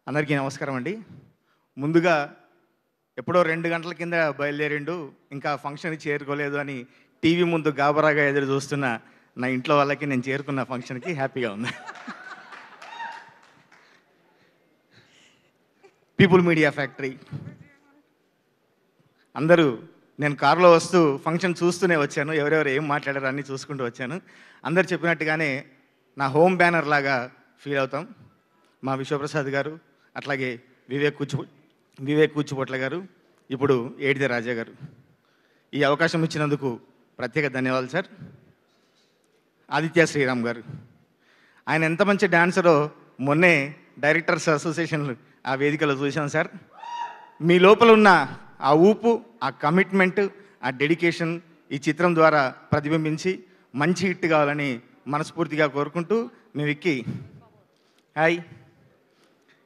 అందరికీ నమస్కారం అండి. ముందుగా ఎప్పుడో 2 గంటల కింద బయలుదేరిండు, ఇంకా ఫంక్షన్‌కి చేరుకోలేదు అని టీవీ ముందు గాబరాగా ఎదురు చూస్తున్న నా ఇంట్లో వాళ్ళకి నేను చేరుకున్న ఫంక్షన్‌కి హ్యాపీగా ఉంది. పీపుల్ మీడియా ఫ్యాక్టరీ అందరూ, నేను కారులో వస్తూ ఫంక్షన్ చూస్తూనే వచ్చాను. ఎవరెవరు ఏం మాట్లాడారో అన్నీ చూసుకుంటూ వచ్చాను. అందరు చెప్పినట్టుగానే నా హోమ్ బ్యానర్ లాగా ఫీల్ అవుతాం. మా విశ్వప్రసాద్ గారు, అట్లాగే వివేక్ కూచిపోట్ల గారు, ఇప్పుడు ఏడిదే రాజా గారు. ఈ అవకాశం ఇచ్చినందుకు ప్రత్యేక ధన్యవాదాలు సార్. ఆదిత్య శ్రీరామ్ గారు, ఆయన ఎంత మంచి డాన్సరో మొన్నే డైరెక్టర్స్ అసోసియేషన్ ఆ వేదికలో చూశాను సార్. మీ లోపల ఉన్న ఆ ఊపు, ఆ కమిట్మెంట్, ఆ డెడికేషన్ ఈ చిత్రం ద్వారా ప్రతిబింబించి మంచి హిట్ కావాలని మనస్ఫూర్తిగా కోరుకుంటూ, మీ విక్కీ హాయ్.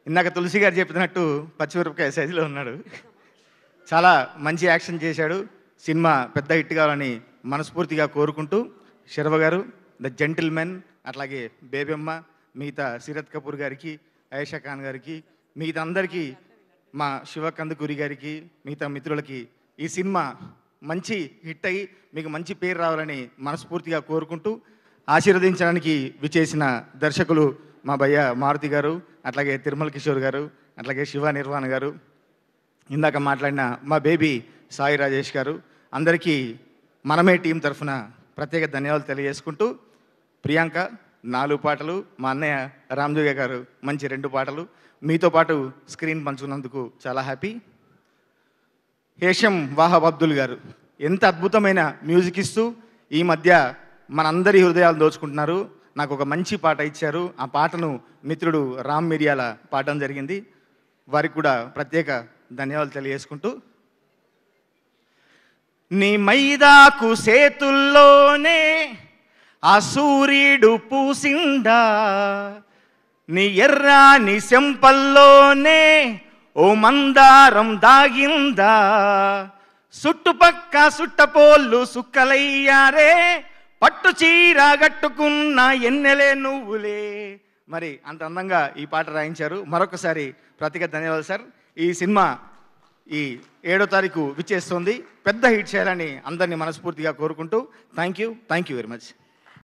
ఇందాక తులసి గారు చెప్పినట్టు పచ్చిమిరపకాయ సైజులో ఉన్నాడు. చాలా మంచి యాక్షన్ చేశాడు. సినిమా పెద్ద హిట్ కావాలని మనస్ఫూర్తిగా కోరుకుంటూ, శర్వ గారు, ద జెంటిల్మెన్, అట్లాగే బేబమ్మ, మిగతా సిరత్ కపూర్ గారికి, ఆయేషా ఖాన్ గారికి, మిగతా అందరికీ, మా శివకందుకూరి గారికి, మిగతా మిత్రులకి ఈ సినిమా మంచి హిట్ అయ్యి మీకు మంచి పేరు రావాలని మనస్ఫూర్తిగా కోరుకుంటూ, ఆశీర్వదించడానికి విచేసిన దర్శకులు మా భయ్య మారుతి గారు, అట్లాగే తిరుమల కిషోర్ గారు, అట్లాగే శివ నిర్వాణ గారు, ఇందాక మాట్లాడిన మా బేబీ సాయి రాజేష్ గారు, అందరికీ మనమే టీం తరఫున ప్రత్యేక ధన్యవాదాలు తెలియజేసుకుంటూ, ప్రియాంక 4 పాటలు, మా అన్నయ్య రామ్జోగ గారు మంచి 2 పాటలు, మీతో పాటు స్క్రీన్ పంచుకున్నందుకు చాలా హ్యాపీ. హేషం వాహబ్ అబ్దుల్ గారు ఎంత అద్భుతమైన మ్యూజిక్ ఇస్తూ ఈ మధ్య మనందరి హృదయాలు దోచుకుంటున్నారు. నాకు ఒక మంచి పాట ఇచ్చారు. ఆ పాటను మిత్రుడు రామ్ మిరియాల పాడడం జరిగింది. వారికి కూడా ప్రత్యేక ధన్యవాదాలు తెలియజేసుకుంటూ, నీ మైదాకు సేతుల్లోనే ఆ సూర్యుడు పూసిందా, నీ ఎర్రాని సెంపల్లోనే ఓ మందారం దాగిందా, చుట్టుపక్క సుట్టపోళ్ళు సుక్కలయ్యారే, పట్టు చీర గట్టుకున్న ఎన్నెలే నువ్వులే. మరి అంత అందంగా ఈ పాట రాయించారు. మరొకసారి ప్రత్యేక ధన్యవాదాలు సార్. ఈ సినిమా ఈ 7వ తారీఖు విచ్చేస్తుంది. పెద్ద హిట్ చేయాలని అందరినీ మనస్ఫూర్తిగా కోరుకుంటూ థ్యాంక్ యూ వెరీ మచ్.